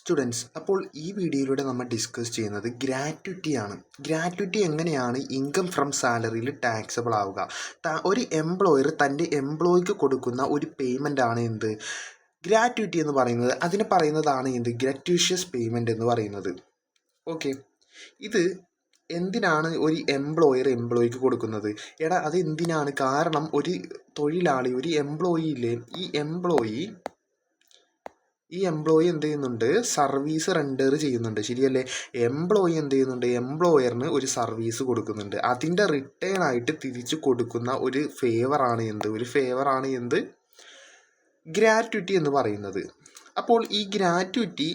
Students, അപ്പോൾ ഈ വീഡിയോയിലൂടെ നമ്മൾ ഡിസ്കസ് ചെയ്യുന്നത് ഗ്രാറ്റുവിറ്റിയാണ്. ഗ്രാറ്റുവിറ്റി എങ്ങനെയാണ് ഇൻകം ഫ്രം സാലറിയിൽ ടാക്സബിൾ ആവുക. ഒരു എംപ്ലോയർ തൻ്റെ എംപ്ലോയിക്ക് കൊടുക്കുന്ന ഒരു പേയ്മെൻ്റ് ആണ് എന്ത് ഗ്രാറ്റുവിറ്റി എന്ന് പറയുന്നത്. അതിന് പറയുന്നതാണ് എന്ത് ഗ്രാറ്റ്യൂഷ്യസ് പേയ്മെൻറ്റ് എന്ന് പറയുന്നത്. ഓക്കെ, ഇത് എന്തിനാണ് ഒരു എംപ്ലോയർ എംപ്ലോയിക്ക് കൊടുക്കുന്നത്? അത് എന്തിനാണ്? കാരണം ഒരു തൊഴിലാളി, ഒരു എംപ്ലോയിയില്ലേ, ഈ എംപ്ലോയി എന്ത് ചെയ്യുന്നുണ്ട്? സർവീസ് റെൻഡർ ചെയ്യുന്നുണ്ട്, ശരിയല്ലേ? എംപ്ലോയി എന്ത് ചെയ്യുന്നുണ്ട്? എംപ്ലോയറിന് ഒരു സർവീസ് കൊടുക്കുന്നുണ്ട്. അതിൻ്റെ റിട്ടേൺ ആയിട്ട് തിരിച്ചു കൊടുക്കുന്ന ഒരു ഫേവറാണ് എന്ത് ഗ്രാറ്റുവിറ്റി എന്ന് പറയുന്നത്. അപ്പോൾ ഈ ഗ്രാറ്റുവിറ്റി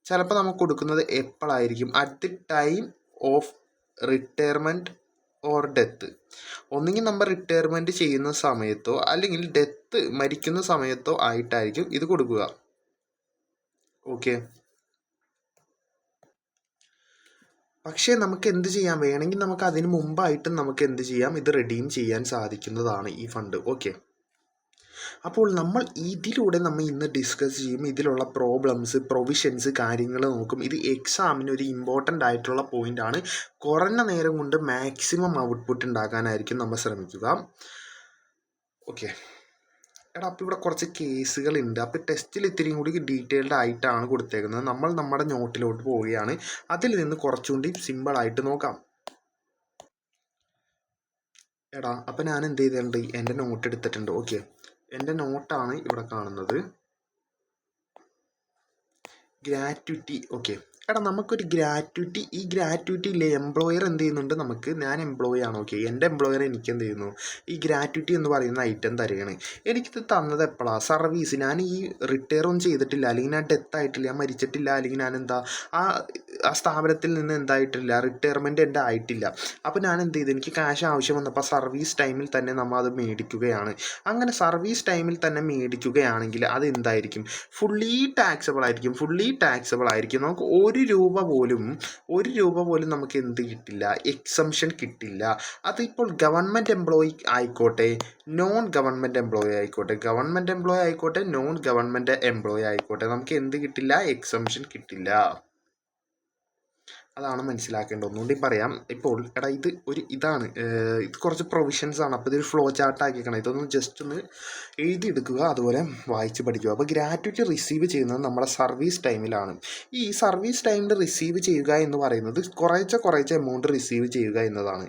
ചിലപ്പോൾ നമുക്ക് കൊടുക്കുന്നത് എപ്പോഴായിരിക്കും? At the time of retirement or death. ഒന്നുകിൽ നമ്മൾ റിട്ടയർമെൻറ്റ് ചെയ്യുന്ന സമയത്തോ അല്ലെങ്കിൽ മരിക്കുന്ന സമയത്തോ ആയിട്ടായിരിക്കും ഇത് കൊടുക്കുക. ഓക്കെ, പക്ഷേ നമുക്ക് എന്ത് ചെയ്യാം? വേണമെങ്കിൽ നമുക്ക് അതിന് മുമ്പായിട്ട് നമുക്ക് എന്ത് ചെയ്യാം? ഇത് റെഡീം ചെയ്യാൻ സാധിക്കുന്നതാണ് ഈ ഫണ്ട്. ഓക്കെ, അപ്പോൾ ഇതിലൂടെ നമ്മൾ ഇന്ന് ഡിസ്കസ് ചെയ്യും. ഇതിലുള്ള പ്രോബ്ലംസ്, പ്രൊവിഷൻസ്, കാര്യങ്ങൾ നോക്കും. ഇത് എക്സാമിന് ഒരു ഇമ്പോർട്ടൻ്റ് ആയിട്ടുള്ള പോയിൻ്റാണ്. കുറഞ്ഞ നേരം കൊണ്ട് മാക്സിമം ഔട്ട്പുട്ട് ഉണ്ടാക്കാനായിരിക്കും നമ്മൾ ശ്രമിക്കുക. ഓക്കെ, അപ്പോൾ ഇവിടെ കുറച്ച് കേസുകളുണ്ട്. അപ്പോൾ ടെസ്റ്റിൽ ഇത്തിരിയും കൂടി ഡീറ്റെയിൽഡ് ആയിട്ടാണ് കൊടുത്തേക്കുന്നത്. നമ്മൾ നമ്മുടെ നോട്ടിലോട്ട് പോവുകയാണ്. അതിൽ നിന്ന് കുറച്ചുകൂടി സിമ്പിളായിട്ട് നോക്കാം. അപ്പോൾ ഞാൻ എന്ത് ചെയ്തിട്ടുണ്ട്? എൻ്റെ നോട്ട് എടുത്തിട്ടുണ്ട്. ഓക്കെ, എൻ്റെ നോട്ടാണ് ഇവിടെ കാണുന്നത്. ഗ്രാറ്റുവിറ്റി. ഓക്കെ, നമുക്കൊരു ഗ്രാറ്റുവിറ്റി, ഈ ഗ്രാറ്റുവിറ്റി ഇല്ലേ, എംപ്ലോയർ എന്ത് ചെയ്യുന്നുണ്ട് നമുക്ക്? ഞാൻ എംപ്ലോയി ആണ്. ഓക്കെ, എൻ്റെ എംപ്ലോയർ എനിക്ക് എന്ത് ചെയ്യുന്നു? ഈ ഗ്രാറ്റുവിറ്റി എന്ന് പറയുന്ന ഐറ്റം തരികയാണ്. എനിക്കിത് തന്നത് എപ്പോഴാണ്? സർവീസ്. ഞാൻ ഈ റിട്ടയർ ഒന്നും ചെയ്തിട്ടില്ല, അല്ലെങ്കിൽ ഞാൻ ഡെത്ത് ആയിട്ടില്ല, ഞാൻ മരിച്ചിട്ടില്ല, അല്ലെങ്കിൽ ഞാൻ ആ സ്ഥാപനത്തിൽ നിന്ന് എന്തായിട്ടില്ല, റിട്ടയർമെൻറ്റ് എൻ്റെ ആയിട്ടില്ല. അപ്പോൾ ഞാൻ എന്ത് ചെയ്തു? എനിക്ക് ക്യാഷ് ആവശ്യം വന്നപ്പോൾ സർവീസ് ടൈമിൽ തന്നെ നമ്മൾ അത് മേടിക്കുകയാണ്. അങ്ങനെ സർവീസ് ടൈമിൽ തന്നെ മേടിക്കുകയാണെങ്കിൽ അത് എന്തായിരിക്കും? ഫുള്ളി ടാക്സബിൾ ആയിരിക്കും. നമുക്ക് ഒരു രൂപ പോലും നമുക്ക് എന്ത് കിട്ടില്ല? എക്സംഷൻ കിട്ടില്ല. അതിപ്പോൾ ഗവൺമെൻറ് എംപ്ലോയി ആയിക്കോട്ടെ, നോൺ ഗവൺമെൻറ് എംപ്ലോയി ആയിക്കോട്ടെ, നമുക്ക് എന്ത് കിട്ടില്ല? എക്സംഷൻ കിട്ടില്ല. അതാണ് മനസ്സിലാക്കേണ്ടത്. ഒന്നുകൂടി പറയാം. ഇപ്പോൾ ഇത് കുറച്ച് പ്രൊവിഷൻസ് ആണ്. അപ്പോൾ ഇതൊരു ഫ്ലോ ചാർട്ട് ആക്കിക്കണം. ഇതൊന്ന് ജസ്റ്റ് ഒന്ന് എഴുതിയെടുക്കുക, അതുപോലെ വായിച്ച് പഠിക്കുക. അപ്പോൾ ഗ്രാറ്റുവിറ്റി റിസീവ് ചെയ്യുന്നത് നമ്മുടെ സർവീസ് ടൈമിലാണ്. ഈ സർവീസ് ടൈമിൽ റിസീവ് ചെയ്യുക എന്ന് പറയുന്നത് കുറേശ്ശെ എമൗണ്ട് റിസീവ് ചെയ്യുക എന്നതാണ്.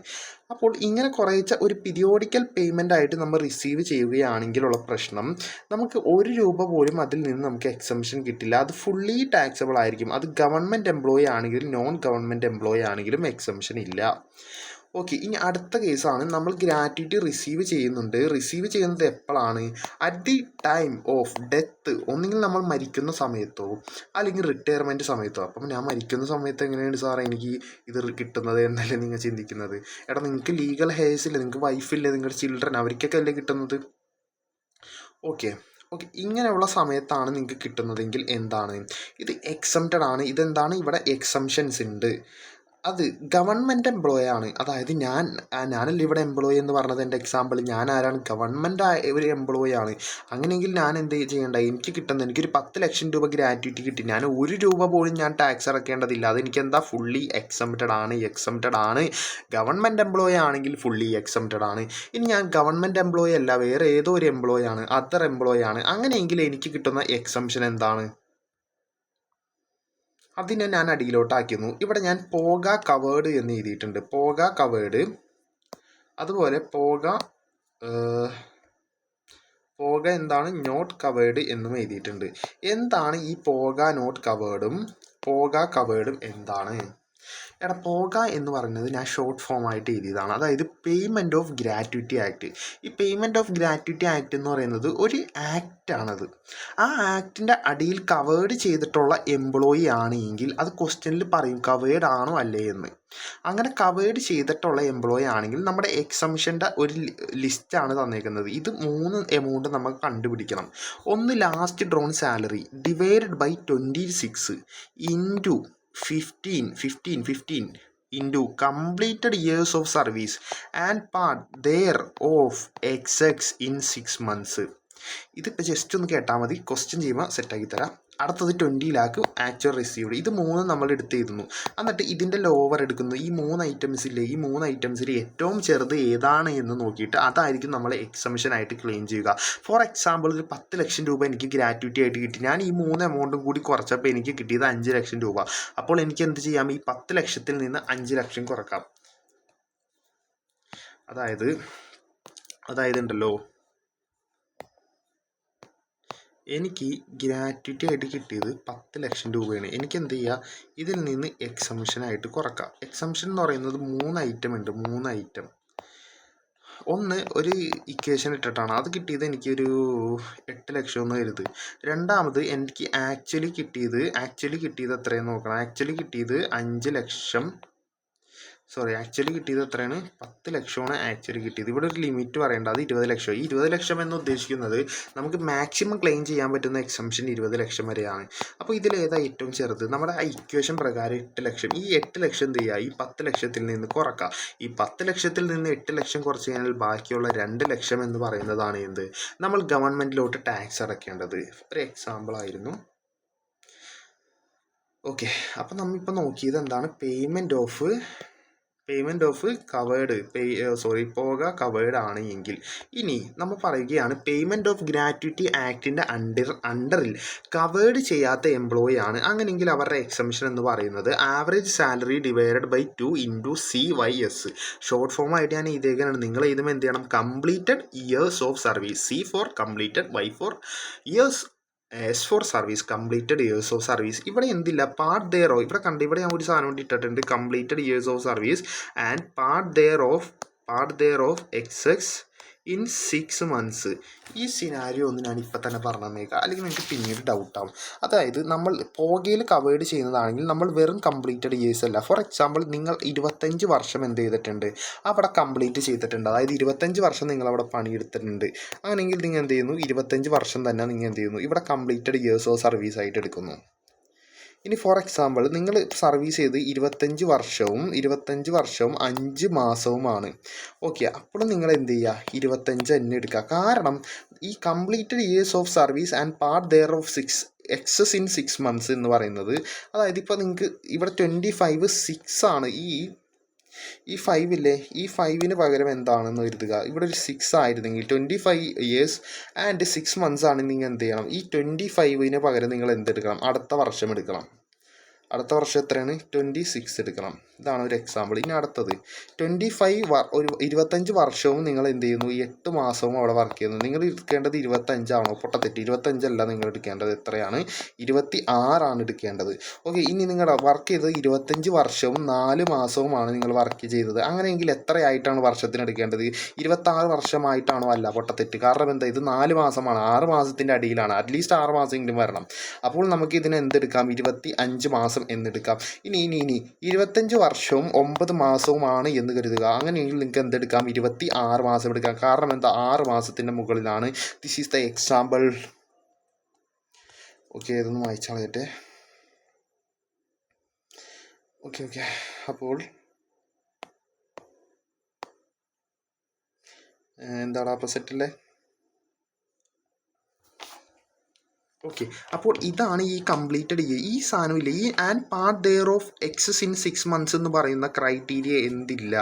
അപ്പോൾ ഇങ്ങനെ കുറേശ്ശെ ഒരു പീരിയോഡിക്കൽ പേയ്മെൻ്റ് ആയിട്ട് നമ്മൾ റിസീവ് ചെയ്യുകയാണെങ്കിലുള്ള പ്രശ്നം, നമുക്ക് ഒരു രൂപ പോലും അതിൽ നിന്ന് നമുക്ക് എക്സംഷൻ കിട്ടില്ല. അത് ഫുള്ളി ടാക്സബിൾ ആയിരിക്കും. അത് ഗവൺമെൻറ് എംപ്ലോയി ആണെങ്കിലും നോൺ ഗവൺമെൻറ് എംപ്ലോയി ആണെങ്കിലും എക്സംഷൻ ഇല്ല. ഓക്കെ, ഇനി അടുത്ത കേസാണ്. നമ്മൾ ഗ്രാറ്റുവിറ്റി റിസീവ് ചെയ്യുന്നത് എപ്പോഴാണ്? At the time of death. ഒന്നുകിൽ നമ്മൾ മരിക്കുന്ന സമയത്തോ അല്ലെങ്കിൽ റിട്ടയർമെൻറ്റ് സമയത്തോ. അപ്പം ഞാൻ മരിക്കുന്ന സമയത്ത് എങ്ങനെയാണ് സാറേ എനിക്ക് ഇത് കിട്ടുന്നത് എന്നല്ലേ നിങ്ങൾ ചിന്തിക്കുന്നത്? നിങ്ങൾക്ക് ലീഗൽ ഹെയർസില്ല, നിങ്ങൾക്ക് വൈഫില്ല, നിങ്ങളുടെ ചിൽഡ്രൻ, അവർക്കൊക്കെ അല്ലേ കിട്ടുന്നത്? ഓക്കെ, ഇങ്ങനെയുള്ള സമയത്താണ് നിങ്ങൾക്ക് കിട്ടുന്നതെങ്കിൽ എന്താണ്? ഇത് എക്സംപ്റ്റഡ് ആണ്. ഇതെന്താണ്? ഇവിടെ എക്സംഷൻസ് ഉണ്ട്. അത് ഗവൺമെൻറ് എംപ്ലോയി ആണ്. അതായത് ഞാനല്ല ഇവിടെ എംപ്ലോയി എന്ന് പറഞ്ഞത്. എൻ്റെ എക്സാമ്പിൾ, ഞാൻ ആരാണ്? ഗവൺമെൻറ് ഒരു എംപ്ലോയി ആണ്. അങ്ങനെയെങ്കിൽ ഞാൻ എന്ത് ചെയ്യേണ്ട? എനിക്കൊരു 10 ലക്ഷം രൂപ ഗ്രാറ്റുവിറ്റി കിട്ടി. ഞാൻ ഒരു രൂപ പോലും ഞാൻ ടാക്സ് അടക്കേണ്ടതില്ല. അതെനിക്ക് എന്താ? ഫുള്ളി എക്സംപ്റ്റഡ് ആണ്. ഗവൺമെൻറ് എംപ്ലോയി ആണെങ്കിൽ ഫുള്ളി എക്സംപ്റ്റഡ് ആണ്. ഇനി ഞാൻ ഗവൺമെൻറ് എംപ്ലോയി അല്ല, വേറെ ഏതോ ഒരു എംപ്ലോയി ആണ്, അതർ എംപ്ലോയി ആണ്. അങ്ങനെയെങ്കിൽ എനിക്ക് കിട്ടുന്ന എക്സംഷൻ എന്താണ്? അതിനെ ഞാൻ അടിയിലോട്ടാക്കുന്നു. ഇവിടെ ഞാൻ പോക കവേർഡ് എന്ന് എഴുതിയിട്ടുണ്ട്. പോക കവേർഡ്, അതുപോലെ പോക എന്താണ്? നോട്ട് കവേർഡ് എന്നും എഴുതിയിട്ടുണ്ട്. എന്താണ് ഈ പോക നോട്ട് കവേർഡും പോക കവേർഡും എന്താണ്? പോക എന്ന് പറയുന്നത് ഞാൻ ഷോർട്ട് ഫോം ആയിട്ട് എഴുതിയതാണ്. അതായത് പേയ്മെൻറ്റ് ഓഫ് ഗ്രാറ്റുവിറ്റി ആക്ട്. ഈ പേയ്മെൻറ്റ് ഓഫ് ഗ്രാറ്റുവിറ്റി ആക്ട് എന്ന് പറയുന്നത് ഒരു ആക്റ്റാണത്. ആ ആക്ടിൻ്റെ അടിയിൽ കവേർഡ് ചെയ്തിട്ടുള്ള എംപ്ലോയി ആണെങ്കിൽ അത് ക്വസ്റ്റ്യനിൽ പറയും കവേർഡ് ആണോ അല്ലേ എന്ന്. അങ്ങനെ കവേർഡ് ചെയ്തിട്ടുള്ള എംപ്ലോയി ആണെങ്കിൽ നമ്മുടെ എക്സംഷൻ്റെ ഒരു ലിസ്റ്റാണ് തന്നേക്കുന്നത്. ഇത് 3 എമൗണ്ട് നമുക്ക് കണ്ടുപിടിക്കണം. ഒന്ന് last drawn salary divided by 26 into 15 into completed years of service and part thereof XX in 6 months. ഇതിപ്പോൾ ജസ്റ്റ് ഒന്ന് കേട്ടാൽ മതി, ക്വസ്റ്റ്യൻ ചെയ്യുമ്പോൾ സെറ്റാക്കി തരാം. അടുത്തത് 20 ലാക്ക് ആക്ച്വൽ റിസീവ്ഡ്. ഇത് 3 നമ്മൾ എടുത്തിരുന്നു. എന്നിട്ട് ഇതിൻ്റെ ലോവർ എടുക്കുന്നു. ഈ 3 ഐറ്റംസില്ലേ, ഈ 3 ഐറ്റംസിൽ ഏറ്റവും ചെറുത് ഏതാണ് എന്ന് നോക്കിയിട്ട് അതായിരിക്കും നമ്മൾ എക്സംഷൻ ആയിട്ട് ക്ലെയിം ചെയ്യുക. ഫോർ എക്സാമ്പിൾ ഒരു 10 ലക്ഷം രൂപ എനിക്ക് ഗ്രാറ്റുവിറ്റി ആയിട്ട് കിട്ടി. ഞാൻ ഈ 3 എമൗണ്ടും കൂടി കുറച്ചപ്പോൾ എനിക്ക് കിട്ടിയത് 5 ലക്ഷം രൂപ. അപ്പോൾ എനിക്ക് എന്ത് ചെയ്യാം, ഈ 10 ലക്ഷത്തിൽ നിന്ന് 5 ലക്ഷം കുറക്കാം. അതായത് ഉണ്ടല്ലോ, എനിക്ക് ഗ്രാറ്റുവിറ്റി ആയിട്ട് കിട്ടിയത് 10 ലക്ഷം രൂപയാണ്. എനിക്ക് എന്ത് ചെയ്യുക, ഇതിൽ നിന്ന് എക്സംഷനായിട്ട് കുറക്കാം. എക്സംഷൻ എന്ന് പറയുന്നത് 3 ഐറ്റം ഉണ്ട്. 3 ഐറ്റം. ഒന്ന് ഒരു ഇക്വേഷൻ ഇട്ടിട്ടാണ് അത് കിട്ടിയത്, എനിക്കൊരു 8 ലക്ഷം എന്ന് കരുത്. രണ്ടാമത് എനിക്ക് ആക്ച്വലി കിട്ടിയത് എത്രയെന്ന് നോക്കണം. ആക്ച്വലി കിട്ടിയത് 5 ലക്ഷം, ആക്ച്വലി കിട്ടിയത് എത്രയാണ്, 10 ലക്ഷമാണ് ആക്ച്വലി കിട്ടിയത്. ഇവിടെ ഒരു ലിമിറ്റ് പറയേണ്ട, അത് 20 ലക്ഷം. ഈ 20 ലക്ഷം എന്ന് ഉദ്ദേശിക്കുന്നത് നമുക്ക് മാക്സിമം ക്ലെയിം ചെയ്യാൻ പറ്റുന്ന എക്സംഷൻ 20 ലക്ഷം വരെയാണ്. അപ്പോൾ ഇതിലേതാ ഏറ്റവും ചെറുത്? നമ്മുടെ ആ ഇക്വേഷൻ പ്രകാരം 8 ലക്ഷം. ഈ 8 ലക്ഷം എന്ത് ചെയ്യുക, ഈ 10 ലക്ഷത്തിൽ നിന്ന് കുറക്കാം. ഈ 10 ലക്ഷത്തിൽ നിന്ന് 8 ലക്ഷം കുറച്ച് കഴിഞ്ഞാൽ ബാക്കിയുള്ള 2 ലക്ഷം എന്ന് പറയുന്നതാണ് എന്ത്, നമ്മൾ ഗവൺമെൻറ്റിലോട്ട് ടാക്സ് അടയ്ക്കേണ്ടത്. ഒരു എക്സാമ്പിൾ ആയിരുന്നു. ഓക്കെ, അപ്പം നമ്മളിപ്പോൾ നോക്കിയത് എന്താണ്, പേയ്മെൻറ്റ് ഓഫ് കവേർഡ് പോക കവേർഡ് ആണ് എങ്കിൽ. ഇനി നമ്മൾ പറയുകയാണ് പേയ്മെൻറ്റ് ഓഫ് ഗ്രാറ്റുവിറ്റി ആക്ടിൻ്റെ അണ്ടറിൽ കവേർഡ് ചെയ്യാത്ത എംപ്ലോയി ആണ്. അങ്ങനെയെങ്കിൽ അവരുടെ എക്സംഷൻ എന്ന് പറയുന്നത് average salary divided by 2 × CYS. Short form ആയിട്ട് ഞാൻ എഴുതിയേക്കാനാണ്. നിങ്ങൾ എഴുതുമ്പോൾ എന്ത് ചെയ്യണം, completed years of service. C for completed, Y for years, S for service, completed years of service. ഇവിടെ എന്തില്ല, പാർട്ട് ദെയർ ഓഫ്. ഇവിടെ ഞാൻ ഒരു സാധനം കൊണ്ട് ഇട്ടിട്ടുണ്ട്, completed years of service and part there of XX in 6 months. ഈ scenario ഒന്ന് ഞാൻ ഇപ്പം തന്നെ പറഞ്ഞു തന്നേക്കാം, അല്ലെങ്കിൽ എനിക്ക് പിന്നീട് ഡൗട്ടാവും. അതായത് നമ്മൾ പോകയിൽ കവേർഡ് ചെയ്യുന്നതാണെങ്കിൽ നമ്മൾ വെറും കംപ്ലീറ്റഡ് ഇയേഴ്സ് അല്ല. ഫോർ എക്സാമ്പിൾ നിങ്ങൾ 25 വർഷം എന്ത് ചെയ്തിട്ടുണ്ട്, അവിടെ കംപ്ലീറ്റ് ചെയ്തിട്ടുണ്ട്. അതായത് 25 വർഷം നിങ്ങൾ അവിടെ പണിയെടുത്തിട്ടുണ്ട്. അങ്ങനെയെങ്കിൽ നിങ്ങൾ എന്ത് ചെയ്യുന്നു, 25 വർഷം തന്നെ നിങ്ങൾ എന്ത് ചെയ്യുന്നു, ഇവിടെ കംപ്ലീറ്റഡ് ഇയേഴ്സ് ഓഫ് സർവീസ് ആയിട്ട് എടുക്കുന്നു. ഇനി ഫോർ എക്സാമ്പിൾ നിങ്ങൾ സർവീസ് ചെയ്ത് 25 വർഷവും 5 മാസവുമാണ്. ഓക്കെ, അപ്പോൾ നിങ്ങൾ എന്ത് ചെയ്യുക, 25 തന്നെ എടുക്കുക. കാരണം ഈ completed years of service and part there of excess in 6 months എന്ന് പറയുന്നത്, അതായത് ഇപ്പോൾ നിങ്ങൾക്ക് ഇവിടെ 25 6 ആണ്. ഈ 5 ഇല്ലേ, ഈ 5ന് പകരം എന്താണെന്ന് കരുതുക, ഇവിടെ ഒരു 6 ആയിരുന്നെങ്കിൽ 25 years ആൻഡ് 6 months ആണ്. നിങ്ങൾ എന്ത് ചെയ്യണം, ഈ 25ന് പകരം നിങ്ങൾ എന്തെടുക്കണം, അടുത്ത വർഷം എടുക്കണം. അടുത്ത വർഷം എത്രയാണ്, 26 എടുക്കണം. ഇതാണ് ഒരു എക്സാമ്പിൾ. ഇനി അടുത്തത് 25 വർഷവും നിങ്ങൾ എന്ത് ചെയ്യുന്നു, 8 മാസവും അവിടെ വർക്ക് ചെയ്യുന്നു. നിങ്ങൾ എടുക്കേണ്ടത് 25 ആണോ, പൊട്ടത്തെറ്റ്, 25 അല്ല നിങ്ങൾ എടുക്കേണ്ടത്. എത്രയാണ്, 26 എടുക്കേണ്ടത്. ഓക്കെ, ഇനി നിങ്ങൾ വർക്ക് ചെയ്തത് 25 വർഷവും 4 മാസവുമാണ് നിങ്ങൾ വർക്ക് ചെയ്തത്. അങ്ങനെയെങ്കിൽ എത്രയായിട്ടാണ് വർഷത്തിന് എടുക്കേണ്ടത്, 26 വർഷമായിട്ടാണോ? അല്ല, പൊട്ടത്തെറ്റ്. കാരണം എന്താ, ഇത് 4 മാസമാണ്, 6 മാസത്തിൻ്റെ അടിയിലാണ്. അറ്റ്ലീസ്റ്റ് 6 മാസമെങ്കിലും വരണം. അപ്പോൾ നമുക്ക് ഇതിന് എന്തെടുക്കാം, 25 മാസം എന്നെടുക്കാം. ഇനി 25 വർഷവും 9 മാസവുമാണ് എന്ന് കരുതുക. അങ്ങനെയെങ്കിൽ നിങ്ങൾക്ക് എന്തെടുക്കാം, 26 മാസം എടുക്കാം. കാരണം എന്താ, 6 മാസത്തിൻ്റെ മുകളിലാണ്. This is the example. Okay, ഇതൊന്ന് വായിച്ചാളയട്ടെ. ഓക്കെ, അപ്പോൾ എന്താണ് അപ്പോൾ സെറ്റല്ലേ? ഓക്കെ, അപ്പോൾ ഇതാണ് ഈ കംപ്ലീറ്റഡ് ഈ സാധനമില്ല, ഈ and part there of excess in 6 months എന്ന് പറയുന്ന ക്രൈറ്റീരിയ എന്തില്ല,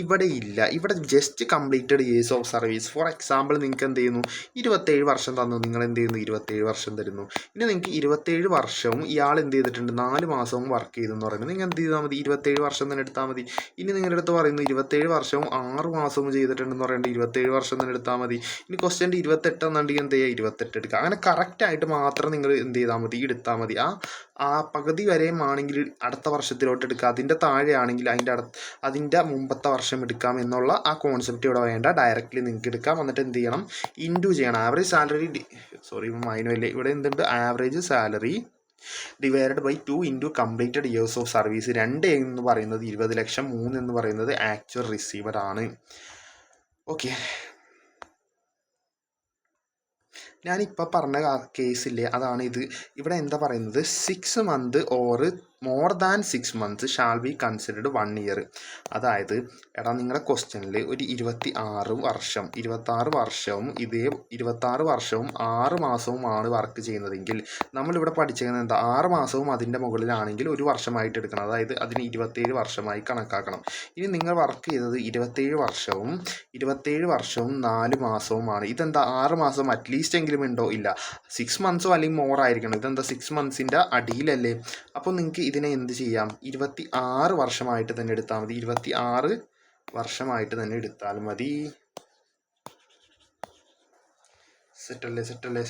ഇവിടെ ഇല്ല. ഇവിടെ just completed years of service. For example നിങ്ങൾക്ക് എന്ത് ചെയ്യുന്നു, 27 വർഷം തന്നു, നിങ്ങൾ എന്ത് ചെയ്യുന്നു, 27 വർഷം തരുന്നു. ഇനി നിങ്ങൾക്ക് 27 വർഷവും ഇയാൾ എന്ത് ചെയ്തിട്ടുണ്ട്, 4 മാസവും വർക്ക് ചെയ്തെന്ന് പറയുന്നത്, നിങ്ങൾ എന്ത് ചെയ്താൽ മതി, 27 വർഷം തന്നെ എടുത്താൽ മതി. ഇനി നിങ്ങളുടെ അടുത്ത് പറയുന്നു 27 വർഷവും 6 മാസവും ചെയ്തിട്ടുണ്ടെന്ന് പറയുന്നത്, 27 വർഷം തന്നെ എടുത്താൽ മതി. ഇനി ക്വസ്റ്റ്യൻ്റെ 28 എന്നുണ്ടെങ്കിൽ എന്ത് ചെയ്യുക, 28 എടുക്കുക. അങ്ങനെ കറക്റ്റായിട്ട് മാത്രം നിങ്ങൾ എന്ത് ചെയ്താൽ മതി, എടുത്താൽ മതി. ആ പകുതി വരെയും ആണെങ്കിൽ അടുത്ത വർഷത്തിലോട്ട് എടുക്കുക, അതിൻ്റെ താഴെയാണെങ്കിൽ അതിൻ്റെ മുമ്പത്തെ വർഷം എടുക്കാം എന്നുള്ള ആ കോൺസെപ്റ്റ് ഇവിടെ വേണ്ട. ഡയറക്റ്റ്ലി നിങ്ങൾക്ക് എടുക്കാം. എന്നിട്ട് എന്ത് ചെയ്യണം, ഇൻറ്റു ചെയ്യണം. ആവറേജ് സാലറി മൈനുവല്ലേ, ഇവിടെ എന്തുണ്ട്, average salary divided by 2 × completed years of service. 2 എന്ന് പറയുന്നത് 20 ലക്ഷം, 3 എന്ന് പറയുന്നത് ആക്ച്വൽ റിസീവർ ആണ്. ഓക്കെ, ഞാനിപ്പോൾ പറഞ്ഞ കേസില്ലേ അതാണ് ഇത്. ഇവിടെ എന്താ പറയുന്നത്, 6 month or more than 6 months shall be considered 1 year. അതായത് എടാ നിങ്ങളുടെ ക്വസ്റ്റ്യനിൽ ഒരു 26 വർഷവും 26 വർഷവും 6 മാസവുമാണ് വർക്ക് ചെയ്യുന്നതെങ്കിൽ നമ്മളിവിടെ പഠിച്ചിരിക്കുന്നത് എന്താ, 6 മാസവും അതിൻ്റെ മുകളിലാണെങ്കിൽ ഒരു വർഷമായിട്ട് എടുക്കണം. അതായത് അതിന് 27 വർഷമായി കണക്കാക്കണം. ഇനി നിങ്ങൾ വർക്ക് ചെയ്തത് 27 വർഷവും 4 മാസവുമാണ്. ഇതെന്താ 6 മാസം അറ്റ്ലീസ്റ്റ് എങ്കിലും ഉണ്ടോ? ഇല്ല. 6 മന്ത്സോ അല്ലെങ്കിൽ മോർ ആയിരിക്കണം. ഇതെന്താ 6 മന്ത്സിൻ്റെ അടിയിലല്ലേ? അപ്പോൾ നിങ്ങൾക്ക് ഇതിനെ എന്ത് ചെയ്യാം, 26 വർഷമായിട്ട് തന്നെ എടുത്താൽ മതി. 26 വർഷമായിട്ട് തന്നെ എടുത്താൽ മതി. സെറ്റല്ലേ.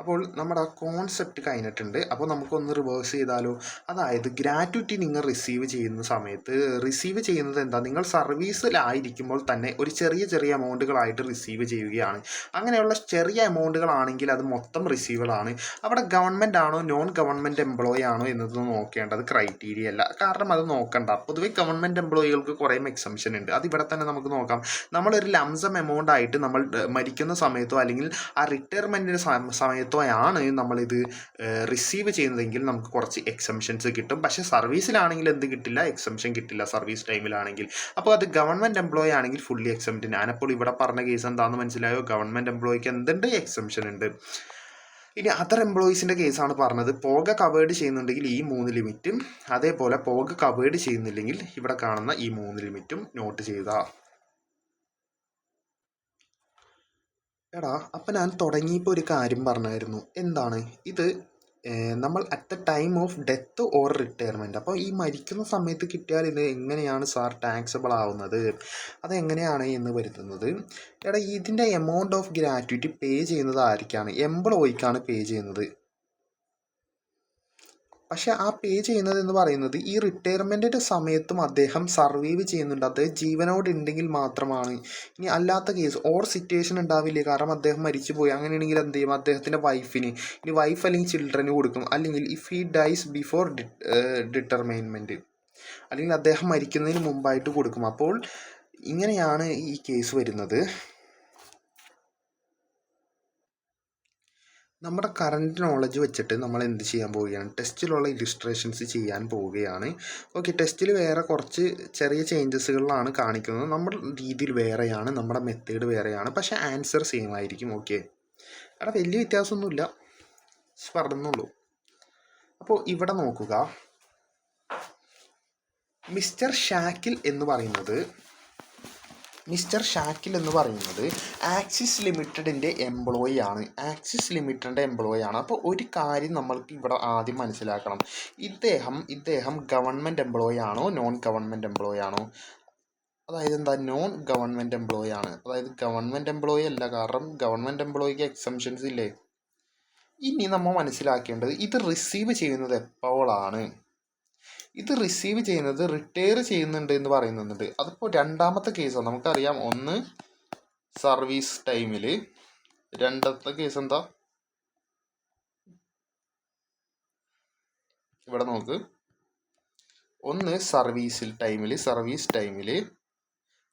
അപ്പോൾ നമ്മുടെ കോൺസെപ്റ്റ് കഴിഞ്ഞിട്ടുണ്ട്. അപ്പോൾ നമുക്കൊന്ന് റിവേഴ്സ് ചെയ്താലോ. അതായത് ഗ്രാറ്റുവിറ്റി നിങ്ങൾ റിസീവ് ചെയ്യുന്ന സമയത്ത് റിസീവ് ചെയ്യുന്നത് എന്താ, നിങ്ങൾ സർവീസിലായിരിക്കുമ്പോൾ തന്നെ ഒരു ചെറിയ എമൗണ്ടുകളായിട്ട് റിസീവ് ചെയ്യുകയാണ്. അങ്ങനെയുള്ള ചെറിയ എമൗണ്ടുകളാണെങ്കിൽ അത് മൊത്തം റിസീവബിളാണ്. അവിടെ ഗവൺമെൻറ് ആണോ നോൺ ഗവൺമെൻറ് എംപ്ലോയി ആണോ എന്നത് നോക്കേണ്ടത് ക്രൈറ്റീരിയ അല്ല. കാരണം അത് നോക്കണ്ട. പൊതുവെ ഗവൺമെൻറ് എംപ്ലോയികൾക്ക് കുറേ എക്സംഷൻ ഉണ്ട്. അത് ഇവിടെ തന്നെ നമുക്ക് നോക്കാം. നമ്മളൊരു ലംസം എമൗണ്ട് ആയിട്ട് നമ്മൾ മരിക്കുന്ന സമയത്തോ അല്ലെങ്കിൽ ആ റിട്ടയർമെൻറ്റിൻ്റെ സമയത്തോ ആണ് നമ്മളിത് റിസീവ് ചെയ്യുന്നതെങ്കിൽ നമുക്ക് കുറച്ച് എക്സംഷൻസ് കിട്ടും. പക്ഷേ സർവീസിലാണെങ്കിൽ എന്ത് കിട്ടില്ല, എക്സംഷൻ കിട്ടില്ല സർവീസ് ടൈമിലാണെങ്കിൽ. അപ്പോൾ അത് ഗവൺമെൻറ് എംപ്ലോയി ആണെങ്കിൽ ഫുള്ളി എക്സംപ്റ്റ്. ഞാനപ്പോൾ ഇവിടെ പറഞ്ഞ കേസ് എന്താണെന്ന് മനസ്സിലായോ? ഗവൺമെൻറ് എംപ്ലോയിക്ക് എന്തുണ്ട്, എക്സംഷൻ ഉണ്ട്. ഇനി അതർ എംപ്ലോയീസിൻ്റെ കേസാണ് പറഞ്ഞത്. പോക കവേർഡ് ചെയ്യുന്നുണ്ടെങ്കിൽ ഈ 3 ലിമിറ്റും, അതേപോലെ പോക കവേർഡ് ചെയ്യുന്നില്ലെങ്കിൽ ഇവിടെ കാണുന്ന ഈ 3 ലിമിറ്റും നോട്ട് ചെയ്യുക. എടാ അപ്പം ഞാൻ തുടങ്ങിയപ്പോൾ ഒരു കാര്യം പറഞ്ഞായിരുന്നു. എന്താണ് ഇത്, നമ്മൾ at the time of death or retirement. അപ്പോൾ ഈ മരിക്കുന്ന സമയത്ത് കിട്ടിയാൽ ഇത് എങ്ങനെയാണ് സാർ ടാക്സബിൾ ആവുന്നത്, അതെങ്ങനെയാണ് എന്ന് വരുത്തുന്നത്. എടാ ഇതിൻ്റെ എമൗണ്ട് ഓഫ് ഗ്രാറ്റുവിറ്റി പേ ചെയ്യുന്നത് ആർക്കാണ്? എംപ്ലോയിക്കാണ് പേ ചെയ്യുന്നത്. പക്ഷേ ആ പേ ചെയ്യുന്നത് എന്ന് പറയുന്നത് ഈ റിട്ടയർമെൻറ്റിൻ്റെ സമയത്തും അദ്ദേഹം സർവൈവ് ചെയ്യുന്നുണ്ട്, അദ്ദേഹം ജീവനോട് ഉണ്ടെങ്കിൽ മാത്രമാണ്. ഇനി അല്ലാത്ത കേസ് ഓർ സിറ്റുവേഷൻ ഉണ്ടാവില്ലേ, കാരണം അദ്ദേഹം മരിച്ചു പോയി. അങ്ങനെയാണെങ്കിൽ എന്ത് ചെയ്യും, അദ്ദേഹത്തിൻ്റെ വൈഫിന്, ഇനി വൈഫ് അല്ലെങ്കിൽ ചിൽഡ്രന് കൊടുക്കും. അല്ലെങ്കിൽ ഇഫ് ഹി ഡൈസ് ബിഫോർ ഡിറ്റർമൈൻമെൻറ്റ്, അല്ലെങ്കിൽ അദ്ദേഹം മരിക്കുന്നതിന് മുമ്പായിട്ട് കൊടുക്കും. അപ്പോൾ ഇങ്ങനെയാണ് ഈ കേസ് വരുന്നത്. നമ്മുടെ കറണ്ട് നോളജ് വെച്ചിട്ട് നമ്മൾ എന്ത് ചെയ്യാൻ പോവുകയാണ്, ടെസ്റ്റിലുള്ള ഇല്ലുസ്ട്രേഷൻസ് ചെയ്യാൻ പോവുകയാണ്. ഓക്കെ, ടെസ്റ്റിൽ വേറെ കുറച്ച് ചെറിയ ചേഞ്ചസുകളിലാണ് കാണിക്കുന്നത്. നമ്മുടെ രീതിയിൽ വേറെയാണ്, നമ്മുടെ മെത്തേഡ് വേറെയാണ്, പക്ഷേ ആൻസർ സെയിം ആയിരിക്കും. ഓക്കെ, അവിടെ വലിയ വ്യത്യാസമൊന്നുമില്ല, പറഞ്ഞുള്ളൂ. അപ്പോൾ ഇവിടെ നോക്കുക, മിസ്റ്റർ ഷാക്കിൽ എന്ന് പറയുന്നത് ആക്സിസ് ലിമിറ്റഡിൻ്റെ എംപ്ലോയി ആണ്. അപ്പോൾ ഒരു കാര്യം നമ്മൾക്ക് ഇവിടെ ആദ്യം മനസ്സിലാക്കണം. ഇദ്ദേഹം ഗവൺമെൻറ് എംപ്ലോയി ആണോ നോൺ ഗവൺമെൻറ് എംപ്ലോയി ആണോ? അതായത് എന്താ, നോൺ ഗവൺമെൻറ് എംപ്ലോയി ആണ്. അതായത് ഗവൺമെൻറ് എംപ്ലോയി അല്ല, കാരണം ഗവൺമെൻറ് എംപ്ലോയിക്ക് എക്സംഷൻസ് ഇല്ലേ. ഇനി നമ്മൾ മനസ്സിലാക്കേണ്ടത് ഇത് റിസീവ് ചെയ്യുന്നത് എപ്പോഴാണ്. ഇത് റിസീവ് ചെയ്യുന്നത് റിട്ടയർ ചെയ്യുന്നുണ്ട് എന്ന് പറയുന്നുണ്ട്. അതിപ്പോൾ രണ്ടാമത്തെ കേസാണ്. നമുക്കറിയാം, ഒന്ന് സർവീസ് ടൈമിൽ, രണ്ടാമത്തെ കേസ് എന്താ, ഇവിടെ നോക്ക്, ഒന്ന് സർവീസ് ടൈമിൽ,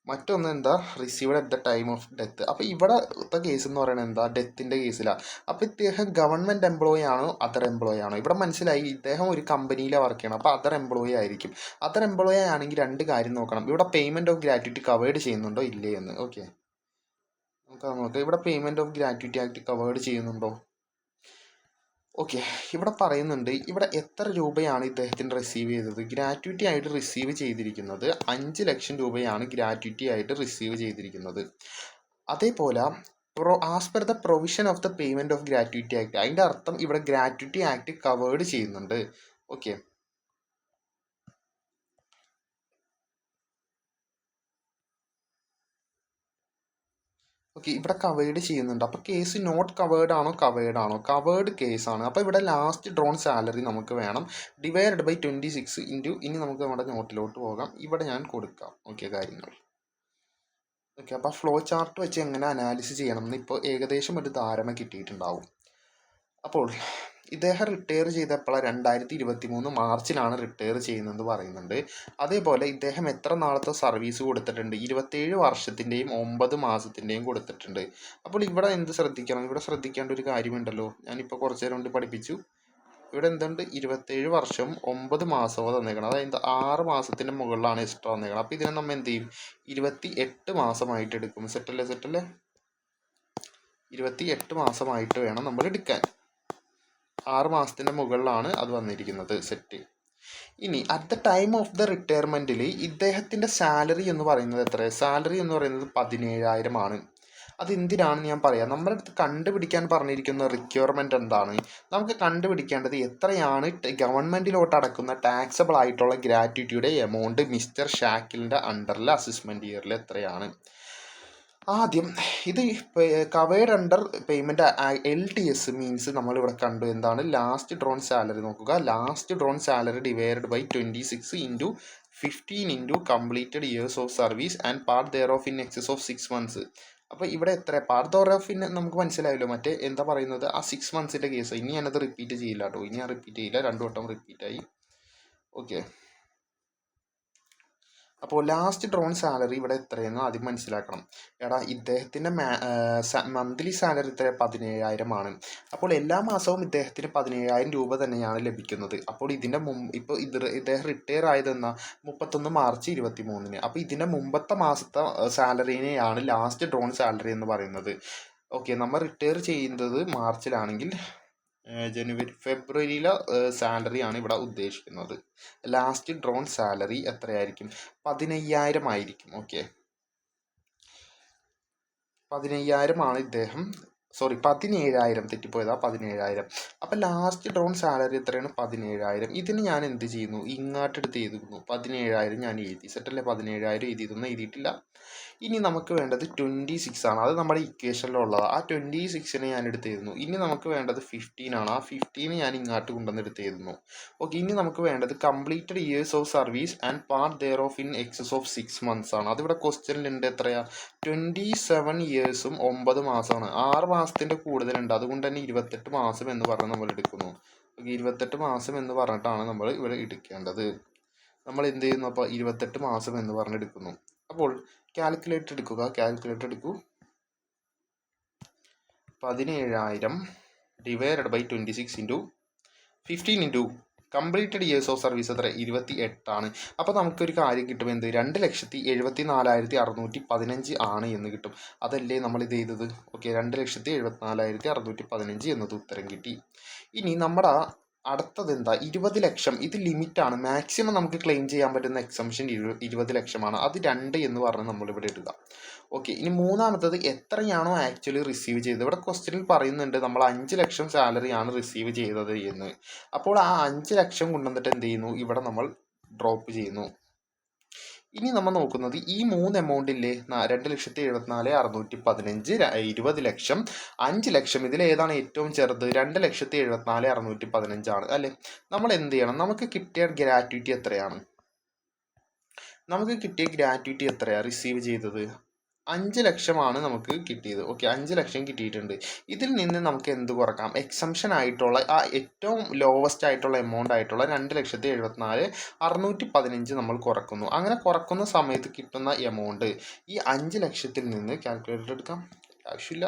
മറ്റൊന്ന് എന്താ, received at the time of death. അപ്പോൾ ഇവിടത്തെ കേസ് എന്ന് പറയുന്നത് എന്താ, ഡെത്തിൻ്റെ കേസിലാണ്. അപ്പോൾ ഇദ്ദേഹം ഗവൺമെൻറ് എംപ്ലോയി ആണോ അതർ എംപ്ലോയി ആണോ? ഇവിടെ മനസ്സിലായി, ഇദ്ദേഹം ഒരു കമ്പനിയിലെ വർക്ക് ചെയ്യണം, അപ്പോൾ അതർ എംപ്ലോയി ആയിരിക്കും. അതർ എംപ്ലോയി ആണെങ്കിൽ രണ്ട് കാര്യം നോക്കണം, ഇവിടെ പേയ്മെൻറ്റ് ഓഫ് ഗ്രാറ്റുവിറ്റി കവേർഡ് ചെയ്യുന്നുണ്ടോ ഇല്ലേ എന്ന്. ഓക്കെ, നമുക്ക് നോക്കാം, ഇവിടെ payment of gratuity act covered ചെയ്യുന്നുണ്ടോ. ഓക്കെ, ഇവിടെ പറയുന്നുണ്ട്, ഇവിടെ എത്ര രൂപയാണ് ഇദ്ദേഹത്തിന് റിസീവ് ചെയ്തത്. ഗ്രാറ്റുവിറ്റി ആയിട്ട് റിസീവ് ചെയ്തിരിക്കുന്നത് 5 ലക്ഷം രൂപയാണ് ഗ്രാറ്റുവിറ്റി ആയിട്ട് റിസീവ് ചെയ്തിരിക്കുന്നത്. അതേപോലെ as per the provision of the payment of gratuity act, അതിൻ്റെ അർത്ഥം ഇവിടെ ഗ്രാറ്റുവിറ്റി ആക്ട് കവേർഡ് ചെയ്യുന്നുണ്ട്. ഓക്കെ, ഇവിടെ കവേർഡ് ചെയ്യുന്നുണ്ട്. അപ്പോൾ കേസ് നോട്ട് കവേർഡ് ആണോ കവേർഡ് കേസാണ്. അപ്പോൾ ഇവിടെ ലാസ്റ്റ് ഡ്രോൺ സാലറി നമുക്ക് വേണം, ഡിവൈഡഡ് ബൈ 26 ഇൻറ്റു, ഇനി നമുക്ക് നമ്മുടെ നോട്ടിലോട്ട് പോകാം, ഇവിടെ ഞാൻ കൊടുക്കാം. ഓക്കെ, കാര്യങ്ങൾ ഓക്കെ. അപ്പോൾ ഫ്ലോ ചാർട്ട് വെച്ച് എങ്ങനെ അനാലിസിസ് ചെയ്യണമെന്ന് ഇപ്പോൾ ഏകദേശം ഒരു ധാരണ കിട്ടിയിട്ടുണ്ടാവും. അപ്പോൾ ഇദ്ദേഹം റിട്ടയർ ചെയ്തപ്പോൾ 2023 മാർച്ചിലാണ് റിട്ടയർ ചെയ്യുന്നതെന്ന് പറയുന്നുണ്ട്. അതേപോലെ ഇദ്ദേഹം എത്ര നാളത്തെ സർവീസ് കൊടുത്തിട്ടുണ്ട്? 27 വർഷത്തിൻ്റെയും 9 മാസത്തിൻ്റെയും കൊടുത്തിട്ടുണ്ട്. അപ്പോൾ ഇവിടെ എന്ത് ശ്രദ്ധിക്കണം? ഇവിടെ ശ്രദ്ധിക്കേണ്ട ഒരു കാര്യമുണ്ടല്ലോ, ഞാനിപ്പോൾ കുറച്ച് നേരം കൊണ്ട് പഠിപ്പിച്ചു. ഇവിടെ എന്തുണ്ട്? 27 വർഷവും 9 മാസവും തന്നേക്കണം. അതായത് 6 മാസത്തിൻ്റെ മുകളിലാണ് എക്സ്ട്രാ തന്നേക്കണം. അപ്പോൾ ഇതിനെ നമ്മൾ എന്ത് ചെയ്യും? 28 മാസമായിട്ട് എടുക്കും. സെറ്റല്ലേ? 28 മാസമായിട്ട് വേണം നമ്മൾ എടുക്കാൻ. 6 മാസത്തിൻ്റെ മുകളിലാണ് അത് വന്നിരിക്കുന്നത്. സെറ്റ്. ഇനി at the time of the റിട്ടയർമെൻറ്റിൽ ഇദ്ദേഹത്തിൻ്റെ സാലറി എന്ന് പറയുന്നത് എത്ര? സാലറി എന്ന് പറയുന്നത് 17,000 ആണ്. അതെന്തിനാണെന്ന് ഞാൻ പറയാം. നമ്മുടെ അടുത്ത് കണ്ടുപിടിക്കാൻ പറഞ്ഞിരിക്കുന്ന റിക്വയർമെൻറ്റ് എന്താണ്? നമുക്ക് കണ്ടുപിടിക്കേണ്ടത് എത്രയാണ് ഗവൺമെൻറ്റിലോട്ട് അടക്കുന്ന ടാക്സബിൾ ആയിട്ടുള്ള ഗ്രാറ്റുവിറ്റിയുടെ എമൗണ്ട് മിസ്റ്റർ ഷാക്കിലിൻ്റെ അണ്ടറിൽ അസിസ്മെൻറ്റ് ഇയറിൽ എത്രയാണ്. ആദ്യം ഇത് covered under payment LTS means നമ്മളിവിടെ കണ്ടു എന്താണ്? ലാസ്റ്റ് ഡ്രോൺ സാലറി നോക്കുക. Last drawn salary divided by 26 into 15 into completed years of service and part there of in excess of 6 months. അപ്പോൾ ഇവിടെ എത്ര? പാർട്ട് ദെയർ ഓഫ് ഇൻ നമുക്ക് മനസ്സിലായല്ലോ. മറ്റേ എന്താ പറയുന്നത്? ആ 6 മന്ത്സിൻ്റെ കേസ്. ഇനി ഞാനത് റിപ്പീറ്റ് ചെയ്യില്ല കേട്ടോ. ഇനി ഞാൻ റിപ്പീറ്റ് ചെയ്യില്ല. 2 വട്ടം റിപ്പീറ്റായി. ഓക്കെ. അപ്പോൾ ലാസ്റ്റ് ഡ്രോൺ സാലറി ഇവിടെ എത്രയെന്ന് ആദ്യം മനസ്സിലാക്കണം. എടാ ഇദ്ദേഹത്തിൻ്റെ മന്ത്ലി സാലറി എത്ര? 17,000 ആണ്. അപ്പോൾ എല്ലാ മാസവും ഇദ്ദേഹത്തിന് 17,000 രൂപ തന്നെയാണ് ലഭിക്കുന്നത്. അപ്പോൾ ഇതിൻ്റെ ഇപ്പോൾ ഇദ്ദേഹം റിട്ടയർ ആയതെന്നാ 31 മാർച്ച് 23-ന്. അപ്പോൾ ഇതിൻ്റെ മുമ്പത്തെ മാസത്തെ സാലറിനെയാണ് ലാസ്റ്റ് ഡ്രോൺ സാലറി എന്ന് പറയുന്നത്. ഓക്കെ, നമ്മൾ റിട്ടയർ ചെയ്യുന്നത് മാർച്ചിലാണെങ്കിൽ ഫെബ്രുവരിയിലെ സാലറിയാണ് ഇവിടെ ഉദ്ദേശിക്കുന്നത്. ലാസ്റ്റ് ഡ്രോൺ സാലറി എത്രയായിരിക്കും? 15,000 ആയിരിക്കും. ഓക്കെ, 15,000 ആണ് ഇദ്ദേഹം. 17,000, തെറ്റിപ്പോയതാ, 17,000. അപ്പം ലാസ്റ്റ് ഡ്രോൺ സാലറി എത്രയാണ്? 17,000. ഇതിന് ഞാൻ എന്ത് ചെയ്യുന്നു? ഇങ്ങോട്ടെടുത്ത് എഴുതുന്നു. 17,000 ഞാൻ എഴുതി. സെറ്റല്ലേ? 17,000 എഴുതിയതൊന്നും എഴുതിയിട്ടില്ല. ഇനി നമുക്ക് വേണ്ടത് 26 ആണ്. അത് നമ്മുടെ ഇക്വേഷനിലുള്ളതാണ്. ആ 26നെ ഞാൻ എടുത്ത് എഴുതുന്നു. ഇനി നമുക്ക് വേണ്ടത് 15 ആണ്. ആ 15 ഞാൻ ഇങ്ങോട്ട് കൊണ്ടുവന്ന് എടുത്ത് എഴുതുന്നു. ഓക്കെ, ഇനി നമുക്ക് വേണ്ടത് completed years of service and part there of in excess of 6 months ആണ്. അതിവിടെ ക്വസ്റ്റ്യനിലുണ്ട്. എത്രയാ? 27 ഇയേഴ്സും 9 മാസമാണ്. 6 മാസത്തിൻ്റെ കൂടുതലുണ്ട്. അതുകൊണ്ട് തന്നെ 28 മാസം എന്ന് പറഞ്ഞ് നമ്മൾ എടുക്കുന്നു. 28 മാസം എന്ന് പറഞ്ഞിട്ടാണ് നമ്മൾ ഇവിടെ എടുക്കേണ്ടത്. നമ്മൾ എന്ത് ചെയ്യുന്നു? അപ്പോൾ 28 മാസം എന്ന് പറഞ്ഞെടുക്കുന്നു. അപ്പോൾ കാൽക്കുലേറ്റർ എടുക്കുക. കാൽക്കുലേറ്റർ എടുക്കൂ. 17,000 divided by 26 into 15 into completed years of service എത്ര? 28 ആണ്. അപ്പോൾ നമുക്കൊരു കാര്യം കിട്ടും. എന്ത്? 2,74,615 ആണ് എന്ന് കിട്ടും. അതല്ലേ നമ്മൾ ഇത് ചെയ്തത്? ഓക്കെ, 2,74,615 എന്നത് ഉത്തരം കിട്ടി. ഇനി നമ്മുടെ അടുത്തത് എന്താ? 20 ലക്ഷം. ഇത് ലിമിറ്റാണ്. മാക്സിമം നമുക്ക് ക്ലെയിം ചെയ്യാൻ പറ്റുന്ന എക്സംഷൻ 20 ലക്ഷമാണ്. അത് 2 എന്ന് പറഞ്ഞ് നമ്മളിവിടെ ഇടുക. ഓക്കെ, ഇനി മൂന്നാമത്തത് എത്രയാണോ ആക്ച്വലി റിസീവ് ചെയ്തത്. ഇവിടെ ക്വസ്റ്റ്യനിൽ പറയുന്നുണ്ട് നമ്മൾ 5 ലക്ഷം സാലറിയാണ് റിസീവ് ചെയ്തത് എന്ന്. അപ്പോൾ ആ 5 ലക്ഷം കൊണ്ടുവന്നിട്ട് എന്ത് ചെയ്യുന്നു? ഇവിടെ നമ്മൾ ഡ്രോപ്പ് ചെയ്യുന്നു. ഇനി നമ്മൾ നോക്കുന്നത് ഈ 3 എമൗണ്ടില്ലേ? 2,74,615, 20 ലക്ഷം, 5 ലക്ഷം. ഇതിൽ ഏതാണ് ഏറ്റവും ചെറുത്? 2,74,615 ആണ് അല്ലേ? നമ്മൾ എന്ത് ചെയ്യണം? നമുക്ക് കിട്ടിയ ഗ്രാറ്റുവിറ്റി എത്രയാണ്? റിസീവ് ചെയ്തത് 5 ലക്ഷമാണ് നമുക്ക് കിട്ടിയത്. ഓക്കെ, 5 ലക്ഷം കിട്ടിയിട്ടുണ്ട്. ഇതിൽ നിന്ന് നമുക്ക് എന്ത് കുറക്കാം? എക്സംഷൻ ആയിട്ടുള്ള ആ ഏറ്റവും ലോവസ്റ്റ് ആയിട്ടുള്ള എമൗണ്ട് ആയിട്ടുള്ള 2,74,615 നമ്മൾ കുറക്കുന്നു. അങ്ങനെ കുറക്കുന്ന സമയത്ത് കിട്ടുന്ന എമൗണ്ട് ഈ 5 ലക്ഷത്തിൽ നിന്ന് കാൽക്കുലേറ്റർ എടുക്കാം, ആവശ്യമില്ല.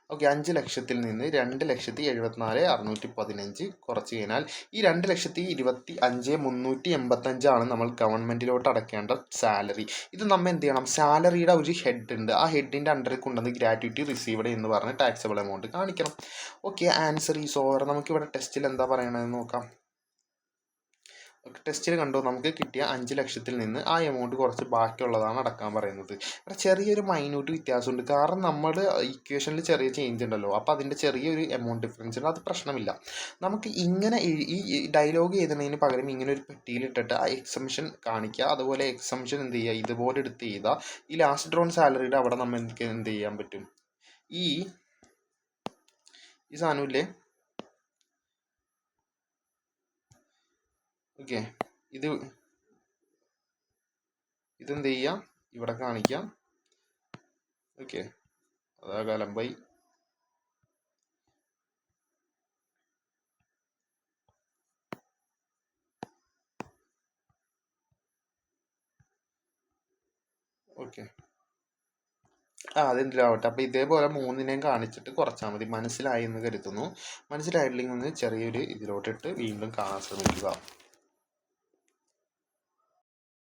ഓക്കെ, 5 ലക്ഷത്തിൽ നിന്ന് 2,74,615 കുറച്ച് കഴിഞ്ഞാൽ ഈ 2,25,385 ആണ് നമ്മൾ ഗവൺമെൻറ്റിലോട്ട് അടയ്ക്കേണ്ട സാലറി. ഇത് നമ്മൾ എന്ത് ചെയ്യണം? സാലറിയുടെ ഒരു ഹെഡ് ഉണ്ട്. ആ ഹെഡിൻ്റെ അണ്ടറിൽ കൊണ്ടുവന്ന് ഗ്രാറ്റുവിറ്റി റിസീവ്ഡ് എന്ന് പറഞ്ഞ് ടാക്സബിൾ എമൗണ്ട് കാണിക്കണം. Okay, answer is over. നമുക്കിവിടെ ടെസ്റ്റിൽ എന്താ പറയണതെന്ന് നോക്കാം. ടെസ്റ്റിൽ കണ്ടോ, നമുക്ക് കിട്ടിയ 5 ലക്ഷത്തിൽ നിന്ന് ആ എമൗണ്ട് കുറച്ച് ബാക്കിയുള്ളതാണ് അടക്കാൻ പറയുന്നത്. ഇവിടെ ചെറിയൊരു മൈന്യൂട്ട് വ്യത്യാസമുണ്ട്. കാരണം നമ്മുടെ ഇക്വേഷനിൽ ചെറിയ ചേഞ്ച് ഉണ്ടല്ലോ. അപ്പോൾ അതിൻ്റെ ചെറിയൊരു എമൗണ്ട് ഡിഫറൻസ് ഉണ്ട്. അത് പ്രശ്നമില്ല. നമുക്ക് ഇങ്ങനെ ഈ ഡയലോഗ് എഴുതുന്നതിന് പകരം ഇങ്ങനെ ഒരു പെട്ടിയിലിട്ടിട്ട് ആ എക്സംഷൻ കാണിക്കുക. അതുപോലെ എക്സംഷൻ എന്ത് ചെയ്യുക? ഇതുപോലെ എടുത്ത് ചെയ്താൽ ഈ ലാസ്റ്റ് ഡ്രോൺ സാലറിയുടെ അവിടെ നമ്മൾ എന്ത് ചെയ്യാൻ പറ്റും? ഈ സാധനമില്ലേ? ഓക്കെ, ഇതെന്ത് ചെയ്യാം? ഇവിടെ കാണിക്കാം. ഓക്കെ, അതാ കലമ്പായി. ഓക്കെ. അതെന്തിലും ആവട്ടെ. അപ്പോൾ ഇതേപോലെ മൂന്നിനെയും കാണിച്ചിട്ട് കുറച്ചാൽ മതി. മനസ്സിലായി എന്ന് കരുതുന്നു. മനസ്സിലായിട്ടില്ലെങ്കിൽ ഒന്ന് ചെറിയൊരു ഇതിലോട്ടിട്ട് വീണ്ടും കാണാൻ ശ്രമിക്കുക.